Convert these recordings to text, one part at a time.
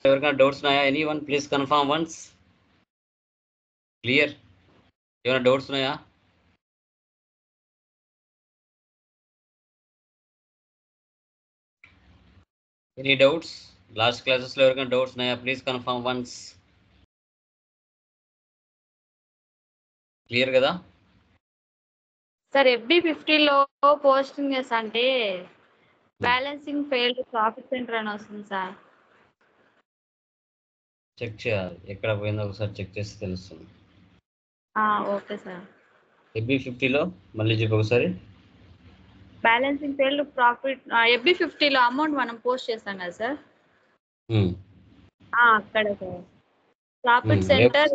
ఎవరికైనా డౌట్స్ ఉన్నాయా? Anyone please confirm once. Clear? ఏమైనా డౌట్స్ ఉన్నాయా? Any doubts? లాస్ట్ క్లాసెస్లో ఎవరికైనా డౌట్స్ ఉన్నాయా? Please confirm once. క్లియర్ కదా? సార్ FB50లో పోస్టింగ్ అంటే బ్యాలెన్సింగ్ ఫెయిల్డ్ ప్రాఫిట్ సెంటర్ అని వస్తుంది సార్. చెక్ చేయాలి, ఎక్కడ పోయిందో ఒకసారి చెక్ చేస్తే తెలుస్తుంది. Okay sir. FB50లో మళ్ళీ చెప్పు ఒకసారి. బ్యాలెన్సింగ్ ఫెయిల్డ్ ప్రాఫిట్ FB50లో అమౌంట్ మనం పోస్ట్ చేస్తాం కదా సార్, అక్కడ sir profit centre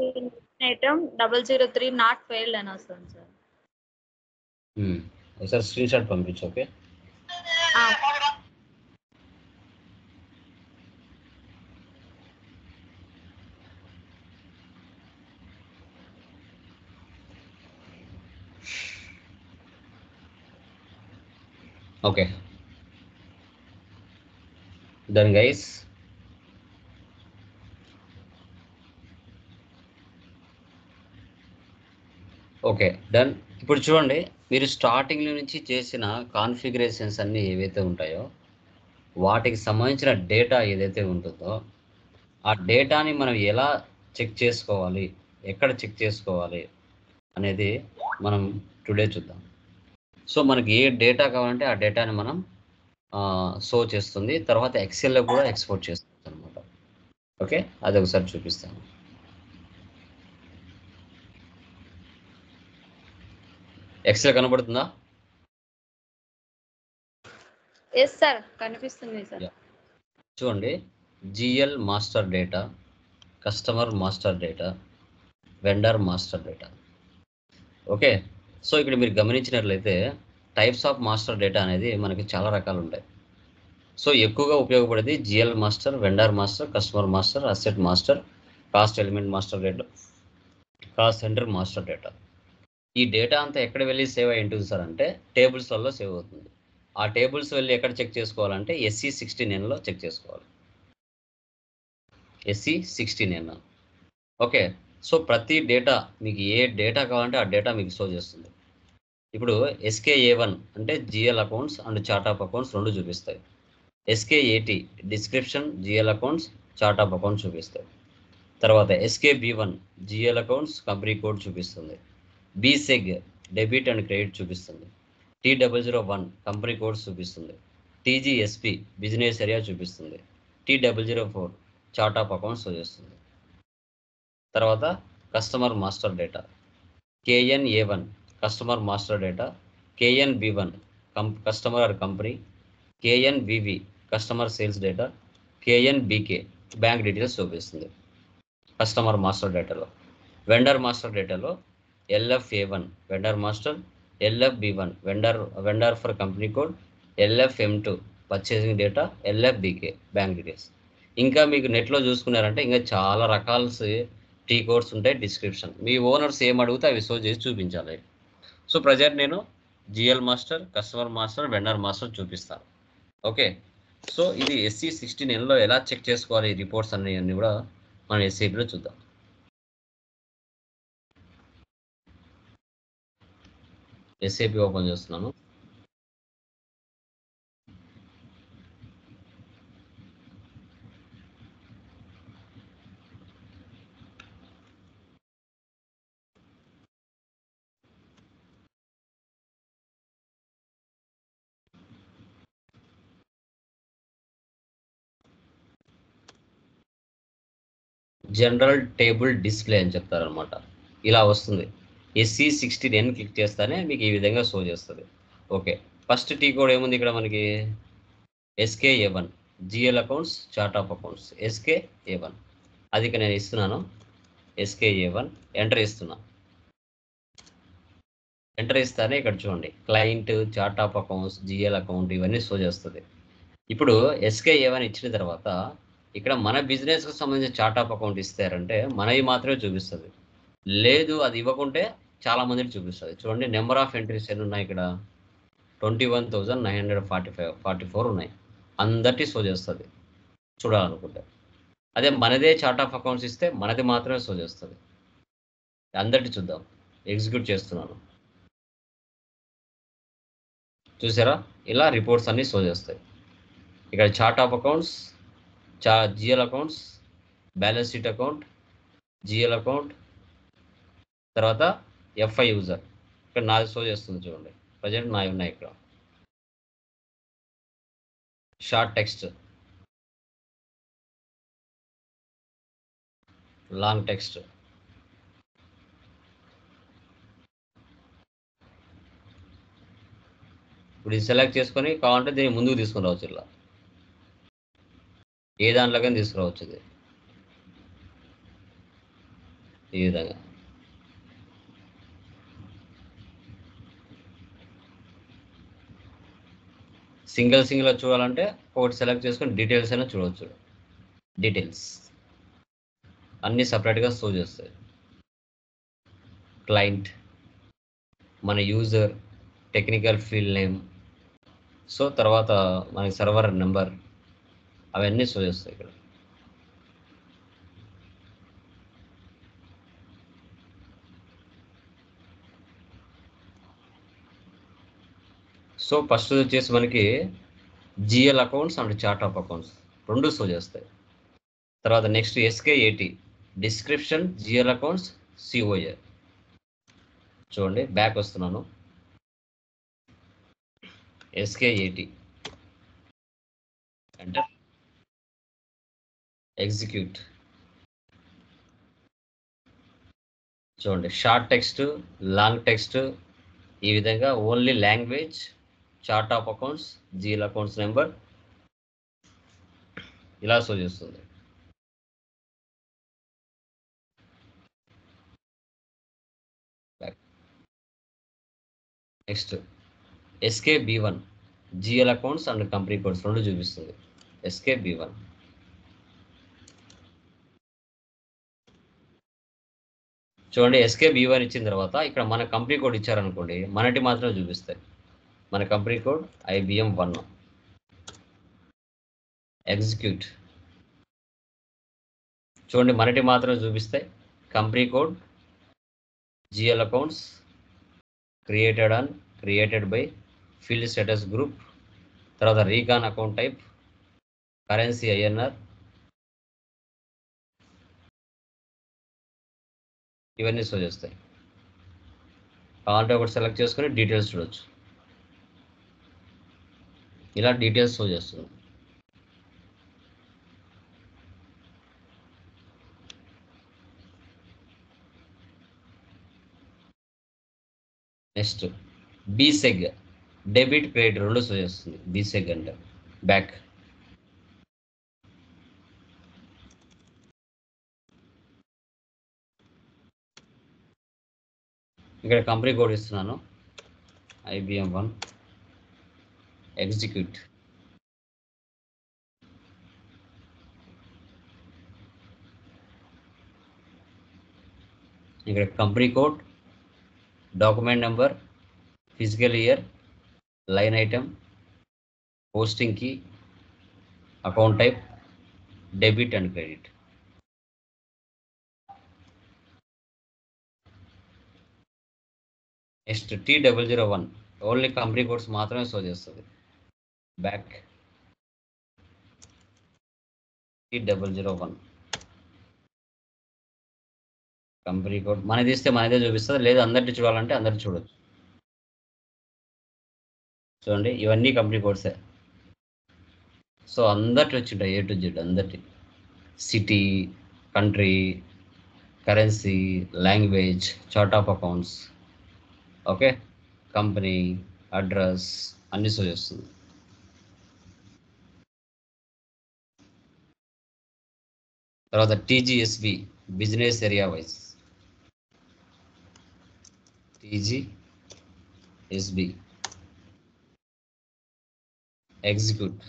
item 003 not failed అని వస్తుంది సార్. ఒకసారి స్క్రీన్ షాట్ పంపించు. Okay. Okay done guys. Okay done. ఇప్పుడు చూడండి, మీరు స్టార్టింగ్ నుంచి చేసిన కాన్ఫిగరేషన్స్ అన్నీ ఏవైతే ఉంటాయో వాటికి సంబంధించిన డేటా ఏదైతే ఉంటుందో ఆ డేటాని మనం ఎలా చెక్ చేసుకోవాలి, ఎక్కడ చెక్ చేసుకోవాలి అనేది మనం టుడే చూద్దాం. సో మనకి ఏ డేటా కావాలంటే ఆ డేటాని మనం షో చేస్తుంది, తర్వాత ఎక్సెల్లో కూడా ఎక్స్పోర్ట్ చేస్తుంది అనమాట. ఓకే, అది ఒకసారి చూపిస్తాను. ఎక్సెల్ కనబడుతుందా? ఎస్ సార్, కనిపిస్తుంది సార్. చూడండి, GL master data, customer master data, vendor master data. Okay, so ఇక్కడ మీరు గమనించినట్లయితే టైప్స్ ఆఫ్ మాస్టర్ డేటా అనేది మనకి చాలా రకాలు ఉంటాయి. సో ఎక్కువగా ఉపయోగపడేది GL master, vendor master, customer master, asset master, cost element master data, cost centre master data. ఈ డేటా అంతా ఎక్కడ వెళ్ళి సేవ్ అయి ఉంటుంది సార్ అంటే టేబుల్స్లలో సేవ్ అవుతుంది. ఆ టేబుల్స్ వెళ్ళి ఎక్కడ చెక్ చేసుకోవాలంటే SE69లో చెక్ చేసుకోవాలి. SE69. ఓకే, సో ప్రతి డేటా మీకు ఏ డేటా కావాలంటే ఆ డేటా మీకు షో చేస్తుంది. ఇప్పుడు SKA1 అంటే GL accounts and chart of accounts రెండు చూపిస్తాయి. SK80 description, GL accounts, chart of accounts చూపిస్తాయి. తర్వాత SKB1 GL accounts, company code చూపిస్తుంది. BSEG డెబిట్ అండ్ క్రెడిట్ చూపిస్తుంది. T001 కంపెనీ కోడ్స్ చూపిస్తుంది. TGSP బిజినెస్ ఏరియా చూపిస్తుంది. T004 చార్ట్ ఆఫ్ అకౌంట్స్ చూపిస్తుంది. తర్వాత customer master data, KNA1 customer master data, KNB1 customer or company, KNBV customer sales data, KNBK bank details చూపిస్తుంది customer master డేటాలో. Vendor master డేటాలో LFA1 vendor master, LFB1 vendor for company code, LFM2 purchasing data, LFBK bank details. ఇంకా మీకు నెట్లో చూసుకున్నారంటే ఇంకా చాలా రకాల T codes ఉంటాయి, డిస్క్రిప్షన్. మీ ఓనర్స్ ఏం అడిగితే అవి షో చేసి చూపించాలి. సో ప్రజెంట్ నేను GL master, customer master, vendor master చూపిస్తాను. ఓకే, సో ఇది SE69లో ఎలా చెక్ చేసుకోవాలి ఈ రిపోర్ట్స్ అన్నీ కూడా మనం SAPలో చూద్దాం. SAP ఓపెన్ చేస్తున్నాను. జనరల్ టేబుల్ డిస్ప్లే అని చెప్తారనమాట. ఇలా వస్తుంది. SE69 క్లిక్ చేస్తానే మీకు ఈ విధంగా షో చేస్తుంది. ఓకే, ఫస్ట్ టీ కోడ్ ఏముంది ఇక్కడ మనకి? SKA1 GL accounts, chart of accounts, SKA1 అది ఇక్కడ నేను ఇస్తున్నాను. SKA1 ఎంటర్ ఇస్తున్నా. ఎంటర్ ఇస్తానే ఇక్కడ చూడండి client, chart of accounts, GL account ఇవన్నీ షో చేస్తుంది. ఇప్పుడు SKA1 ఇచ్చిన తర్వాత ఇక్కడ మన బిజినెస్కి సంబంధించిన చార్ట్ ఆఫ్ అకౌంట్ ఇస్తారంటే మనవి మాత్రమే చూపిస్తుంది. లేదు అది ఇవ్వకుంటే చాలా మందిని చూపిస్తుంది. చూడండి నెంబర్ ఆఫ్ ఎంట్రీస్ ఎన్ని ఉన్నాయి ఇక్కడ? 21,944 ఉన్నాయి. అందరికీ షో చేస్తుంది చూడాలనుకుంటే. అదే మనదే చార్ట్ ఆఫ్ అకౌంట్స్ ఇస్తే మనది మాత్రమే షో చేస్తుంది. అందరిది చూద్దాం. ఎగ్జిక్యూట్ చేస్తున్నాను. చూసారా? ఇలా రిపోర్ట్స్ అన్నీ షో చేస్తాయి. ఇక్కడ chart of accounts, GL accounts, balance sheet account, GL account, తర్వాత ఎఫ్ఐ యూజర్. ఇక్కడ నాది షో చేస్తుంది చూడండి. ప్రజెంట్ నావి ఉన్నాయి ఇక్కడ. షార్ట్ టెక్స్ట్, లాంగ్ టెక్స్ట్, ఇప్పుడు ఇది సెలెక్ట్ చేసుకొని కావాలంటే దీన్ని ముందుకు తీసుకుని రావచ్చు. ఇలా ఏ దాంట్లోకైనా తీసుకురావచ్చు. ఇది ఈ విధంగా సింగిల్గా చూడాలంటే ఒకటి సెలెక్ట్ చేసుకొని డీటెయిల్స్ అయినా చూడవచ్చు. డీటెయిల్స్ అన్నీ సపరేట్గా షో చేస్తాయి. క్లయింట్, మన user, technical field name, so తర్వాత మనకి సర్వర్ నెంబర్, అవన్నీ షో చేస్తాయి ఇక్కడ. సో ఫస్ట్ వచ్చేసి మనకి GL accounts and chart of accounts రెండు షో చేస్తాయి. తర్వాత next SK80 description, GL accounts, COA. చూడండి, బ్యాక్ వస్తున్నాను. SK80 అంటే ఎగ్జిక్యూట్. చూడండి, షార్ట్ టెక్స్ట్, లాంగ్ టెక్స్ట్, ఈ విధంగా only language, chart of accounts, GL accounts number ఇలా షో చేస్తుంది. Next SKB1 GL accounts and company codes రెండు చూపిస్తుంది. SKB1 చూడండి, SKB1 ఇచ్చిన తర్వాత ఇక్కడ మన కంపెనీ కోడ్ ఇచ్చారనుకోండి, మనటి మాత్రమే చూపిస్తాయి. మన కంపెనీ కోడ్ IBM1. ఎగ్జిక్యూట్. చూడండి, మనటి మాత్రమే చూపిస్తాయి. Company code, GL accounts, created by, field status group, తర్వాత recon account type, currency INR, ఇవన్నీ షో చేస్తాయి. కావాలంటే ఒకటి సెలెక్ట్ చేసుకొని డీటెయిల్స్ చూడొచ్చు. ఇలా డీటెయిల్స్ షో చేస్తుంది. నెక్స్ట్ BSEG డెబిట్ క్రెడిట్ రెండు షో చేస్తుంది. BSEG అంటే బ్యాక్. ఇక్కడ కంపెనీ కోడ్ ఇస్తున్నాను, IBM1. ఎగ్జిక్యూట్. ఇక్కడ company code, document number, physical year, line item, posting key, account type, debit and credit. Next T001 only company codes మాత్రమే show చేస్తుంది. Back. T001 company code మనది ఇస్తే మనదే చూపిస్తుంది, లేదు అందరిది చూడాలంటే అందరిది చూడొచ్చు. చూడండి, ఇవన్నీ కంపెనీ కోడ్సే. సో అందరికి వచ్చింటాయి, A to Z అందరికి. City, country, currency, language, chart of accounts, okay, company, address అన్ని షో చేస్తుంది. తర్వాత TGSB business area wise. TGSB execute.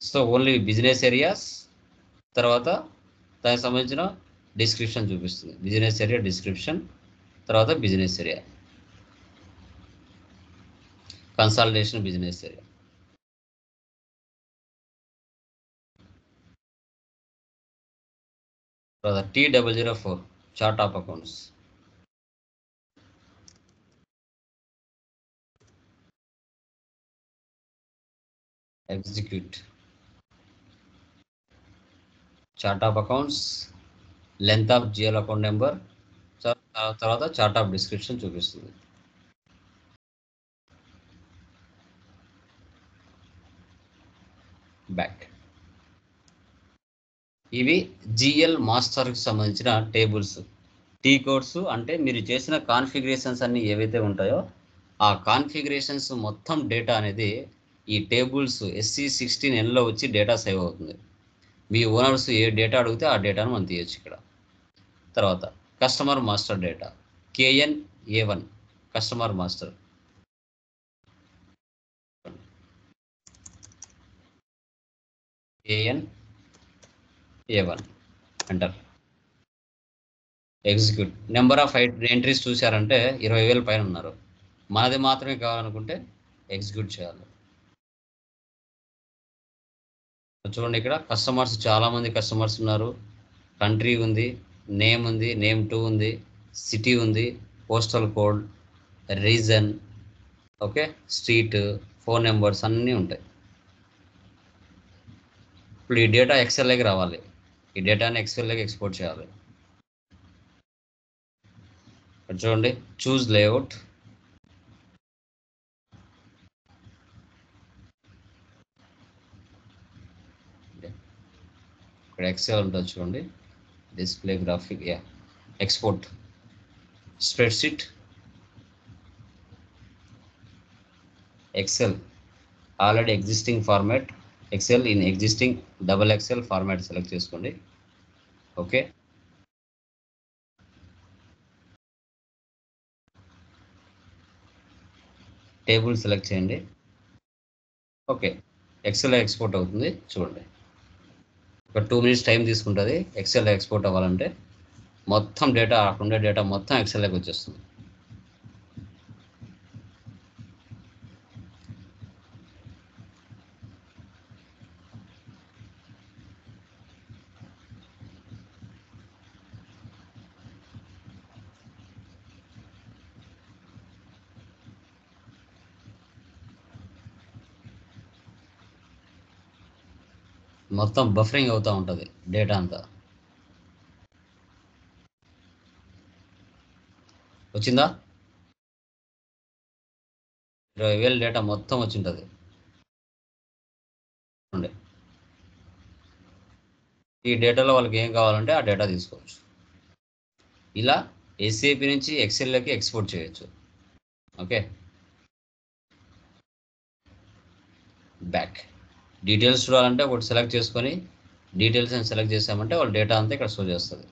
So only business areas, తర్వాత దానికి సంబంధించిన డిస్క్రిప్షన్ చూపిస్తుంది. బిజినెస్ ఏరియా డిస్క్రిప్షన్, తర్వాత business area, consolidation business area. తర్వాత T004 chart of accounts. Execute chart of accounts, length of GL account number, తర్వాత chart of description చూపిస్తుంది. Back. ఇవి GL మాస్టర్కి సంబంధించిన టేబుల్స్. టీ కోడ్స్ అంటే మీరు చేసిన కాన్ఫిగరేషన్స్ అన్ని ఏవైతే ఉంటాయో ఆ కాన్ఫిగరేషన్స్ మొత్తం డేటా అనేది ఈ టేబుల్స్ SC16Nలో వచ్చి డేటా సేవ్ అవుతుంది. మీ ఓనర్స్ ఏ డేటా అడిగితే ఆ డేటాను మనం తీయచ్చు ఇక్కడ. తర్వాత customer master data KN-A1 customer master. KN-A1 enter. Execute. Number of entries చూసారంటే 20,000 పైన ఉన్నారు. మనది మాత్రమే కావాలనుకుంటే ఎగ్జిక్యూట్ చేయాలి. చూడండి ఇక్కడ కస్టమర్స్ చాలామంది కస్టమర్స్ ఉన్నారు. కంట్రీ ఉంది, నేమ్ ఉంది, నేమ్ 2 ఉంది, సిటీ ఉంది, postal code, reason, okay, street, phone numbers అన్నీ ఉంటాయి. ఇప్పుడు ఈ డేటా ఎక్సెల్లోకి రావాలి. ఈ డేటాని ఎక్సెల్లోకి ఎక్స్పోర్ట్ చేయాలి. చూడండి చూజ్ లేఅవుట్. ఇక్కడ ఎక్సెల్ ఉంటుంది చూడండి, display graphic, export spreadsheet, excel already existing format, excel in existing XXL format select చేసుకోండి. ఓకే, టేబుల్ సెలెక్ట్ చేయండి. ఓకే, ఎక్సెల్ ఎక్స్పోర్ట్ అవుతుంది చూడండి. ఒక 2 minutes టైం తీసుకుంటుంది ఎక్సెల్ ఎక్స్పోర్ట్ అవ్వాలంటే. మొత్తం డేటా ఉండే డేటా మొత్తం ఎక్సెల్లోకి వచ్చేస్తుంది. మొత్తం బఫరింగ్ అవుతూ ఉంటుంది డేటా అంతా. వచ్చిందా? 20,000 డేటా మొత్తం వచ్చింటుంది. ఈ డేటాలో వాళ్ళకి ఏం కావాలంటే ఆ డేటా తీసుకోవచ్చు. ఇలా SAP నుంచి ఎక్సెల్లోకి ఎక్స్పోర్ట్ చేయొచ్చు. Okay, back. డీటెయిల్స్ చూడాలంటే ఒకటి సెలెక్ట్ చేసుకొని డీటెయిల్స్ అని సెలెక్ట్ చేసామంటే వాళ్ళ డేటా అంతా ఇక్కడ షో చేస్తుంది.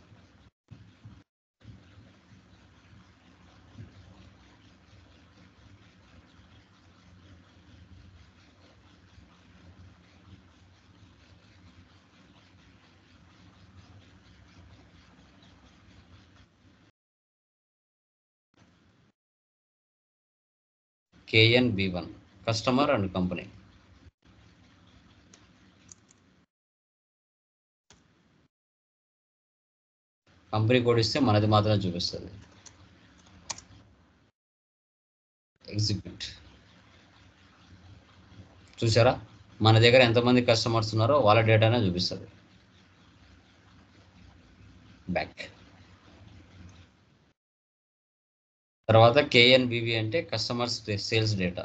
KN-B1 customer and company. Company code ఇస్తే మనది మాత్రమే చూపిస్తుంది. ఎగ్జిక్యూట్. చూసారా మన దగ్గర ఎంతమంది కస్టమర్స్ ఉన్నారో వాళ్ళ డేటానే చూపిస్తుంది. బ్యాక్. తర్వాత KN-BV అంటే customers sales data.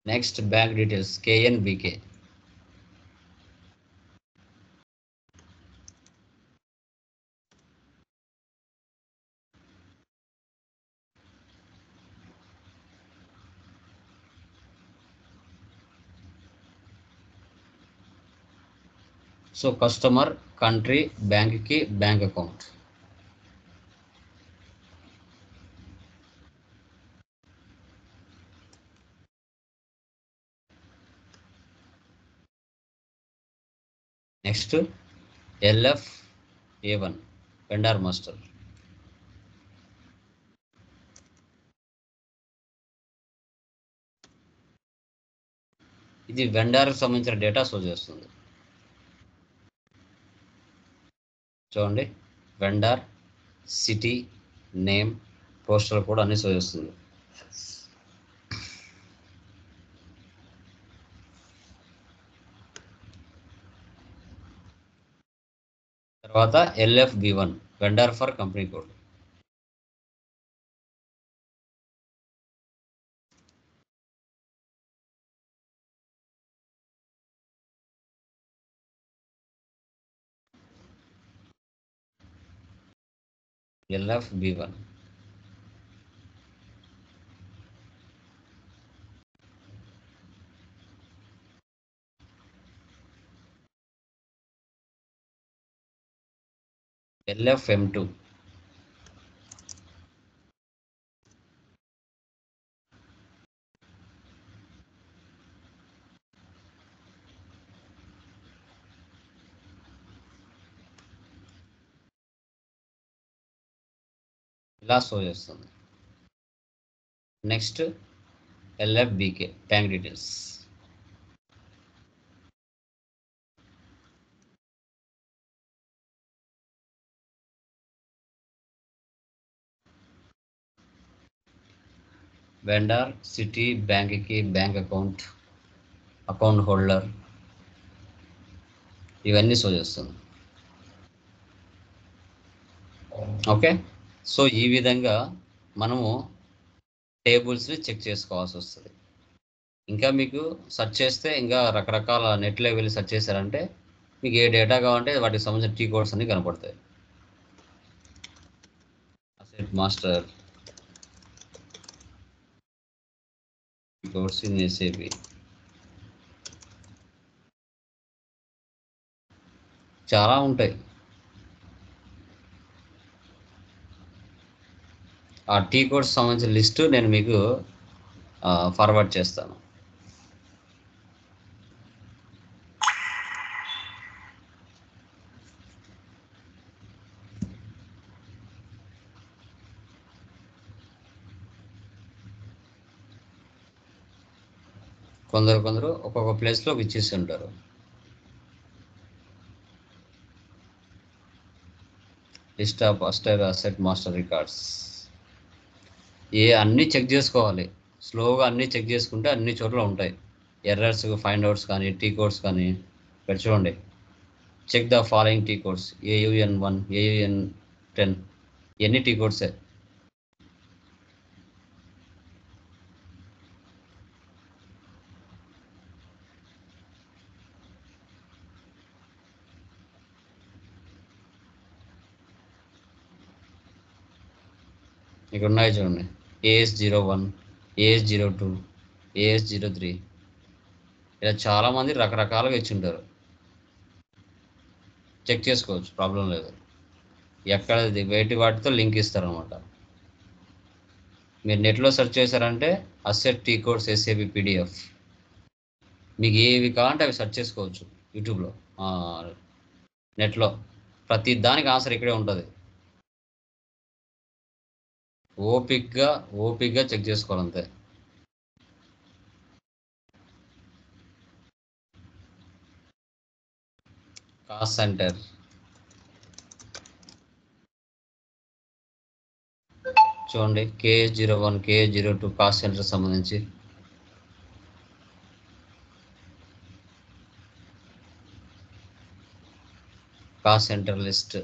Next bank details KN-BK. So customer, country, బ్యాంక్కి bank account. Next LFA1 vendor master. ఇది వెండార్కి సంబంధించిన డేటా షో చేస్తుంది. చూడండి, vendor, city, name, postal code అన్ని షో చేస్తుంది. తర్వాత LFB1 vendor for company code. LFB1 LFM2 ఇలా షో చేస్తుంది. Next LFBK bank details. Vendor, city, బ్యాంక్కి, బ్యాంక్ అకౌంట్, అకౌంట్ హోల్డర్ ఇవన్నీ షో చేస్తుంది. ఓకే, సో ఈ విధంగా మనము టేబుల్స్ని చెక్ చేసుకోవాల్సి వస్తుంది. ఇంకా మీకు సెర్చ్ చేస్తే ఇంకా రకరకాల నెట్లో వెళ్ళి సెర్చ్ చేశారంటే మీకు ఏ డేటా కావాలంటే వాటికి సంబంధించిన టీ కోడ్స్ అన్ని కనపడతాయి. Asset master codes in SAP. చాలా ఉంటాయి. ఆ టీ కోడ్స్ సంబంధించిన లిస్టు నేను మీకు ఫార్వర్డ్ చేస్తాను. కొందరు ఒక్కొక్క ప్లేస్లో ఇచ్చేసి ఉంటారు. List of asset master records అన్నీ చెక్ చేసుకోవాలి. స్లోగా అన్నీ చెక్ చేసుకుంటే అన్ని చోట్ల ఉంటాయి. ఎర్రర్స్, ఫైండ్ అవుట్స్ కానీ, టీ కోడ్స్ కానీ ఇక్కడ చూడండి. Check the following T codes AUN1, AUN10 ఇవన్నీ టీ కోడ్సే. ఇక్కడ ఉన్నాయి చూడండి. AS01, AS02, AS03 ఇలా చాలామంది రకరకాలుగా ఇచ్చింటారు. చెక్ చేసుకోవచ్చు, ప్రాబ్లం లేదు. ఎక్కడ వేటి వాటితో లింక్ ఇస్తారనమాట. మీరు నెట్లో సెర్చ్ చేశారంటే asset T codes SAP PDF మీకు ఏవి కావాలంటే అవి సెర్చ్ చేసుకోవచ్చు. యూట్యూబ్లో, నెట్లో ప్రతి దానికి ఆన్సర్ ఇక్కడే ఉంటుంది. ఓపిక్గా చెక్ చేసుకోవాలంతే. కాస్ట్ సెంటర్ చూడండి. KS01, KS02 కాస్ట్ సెంటర్ సంబంధించి కాస్ట్ సెంటర్ లిస్ట్.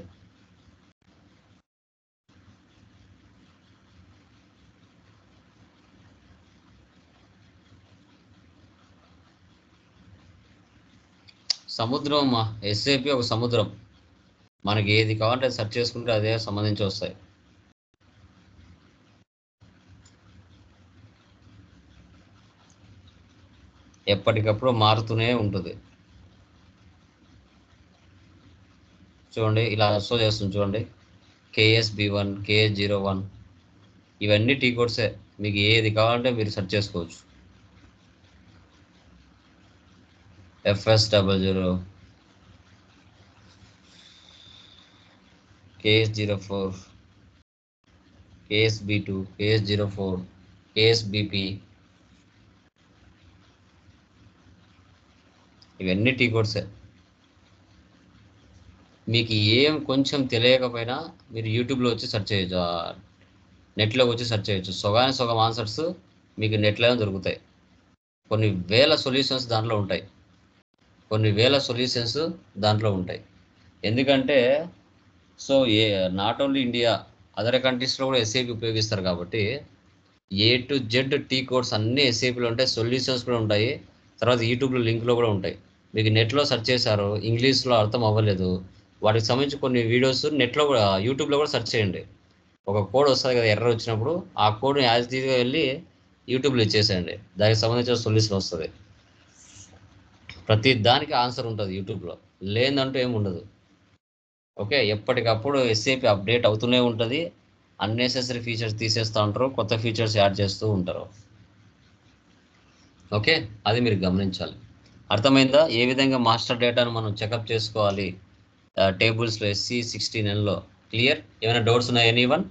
సముద్రం అమ్మా, SAP ఒక సముద్రం. మనకి ఏది కావాలంటే అది సెర్చ్ చేసుకుంటే అదే సంబంధించి వస్తాయి. ఎప్పటికప్పుడు మారుతూనే ఉంటుంది. చూడండి, ఇలా షో చేస్తుంది చూడండి. KSB1, KS01 ఇవన్నీ టీ కోడ్సే. మీకు ఏది కావాలంటే మీరు సెర్చ్ చేసుకోవచ్చు. FS00 KS04, KSB2, KS04, KSBP, ఇవన్నీ టీ కోడ్సే. మీకు ఏం కొంచెం తెలియకపోయినా మీరు యూట్యూబ్లో వచ్చి సెర్చ్ చేయొచ్చు, నెట్లోకి వచ్చి సెర్చ్ చేయొచ్చు. సగం ఆన్సర్స్ మీకు నెట్లోనే దొరుకుతాయి. కొన్ని వేల సొల్యూషన్స్ దాంట్లో ఉంటాయి. ఎందుకంటే so not only India, other కంట్రీస్లో కూడా ఎస్ఏపి ఉపయోగిస్తారు కాబట్టి A to Z T codes అన్ని ఎస్ఏపిలో ఉంటాయి, సొల్యూషన్స్ కూడా ఉంటాయి. తర్వాత యూట్యూబ్లో లింక్లో కూడా ఉంటాయి. మీకు నెట్లో సెర్చ్ చేశారు, ఇంగ్లీష్లో అర్థం అవ్వలేదు, వాటికి సంబంధించి కొన్ని వీడియోస్ నెట్లో కూడా యూట్యూబ్లో కూడా సెర్చ్ చేయండి. ఒక కోడ్ వస్తుంది కదా, ఎర్రర్ వచ్చినప్పుడు ఆ కోడ్ని యాజ్ ఈజీగా వెళ్ళి యూట్యూబ్లో ఇచ్చేసేయండి, దానికి సంబంధించిన సొల్యూషన్ వస్తుంది. ప్రతి దానికి ఆన్సర్ ఉంటుంది యూట్యూబ్లో, లేదంటూ ఏమి ఉండదు. ఓకే, ఎప్పటికప్పుడు ఎస్ఏపి అప్డేట్ అవుతూనే ఉంటుంది. అన్నెసెసరీ ఫీచర్స్ తీసేస్తూ ఉంటారు, కొత్త ఫీచర్స్ యాడ్ చేస్తూ ఉంటారు. ఓకే, అది మీరు గమనించాలి. అర్థమైందా ఏ విధంగా మాస్టర్ డేటాను మనం చెకప్ చేసుకోవాలి టేబుల్స్లో SC16Nలో? క్లియర్? ఏమైనా డౌట్స్ ఉన్నాయా ఎనీవన్?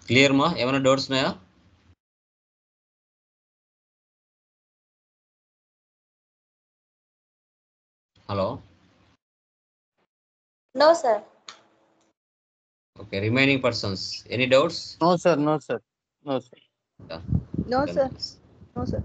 క్లియర్ మా? ఏమైనా డౌట్స్ ఉన్నాయా? Hello. No, sir. Okay, remaining persons, any doubts? No, sir. No, sir. No, sir. Yeah. No, Then sir. please. No, sir.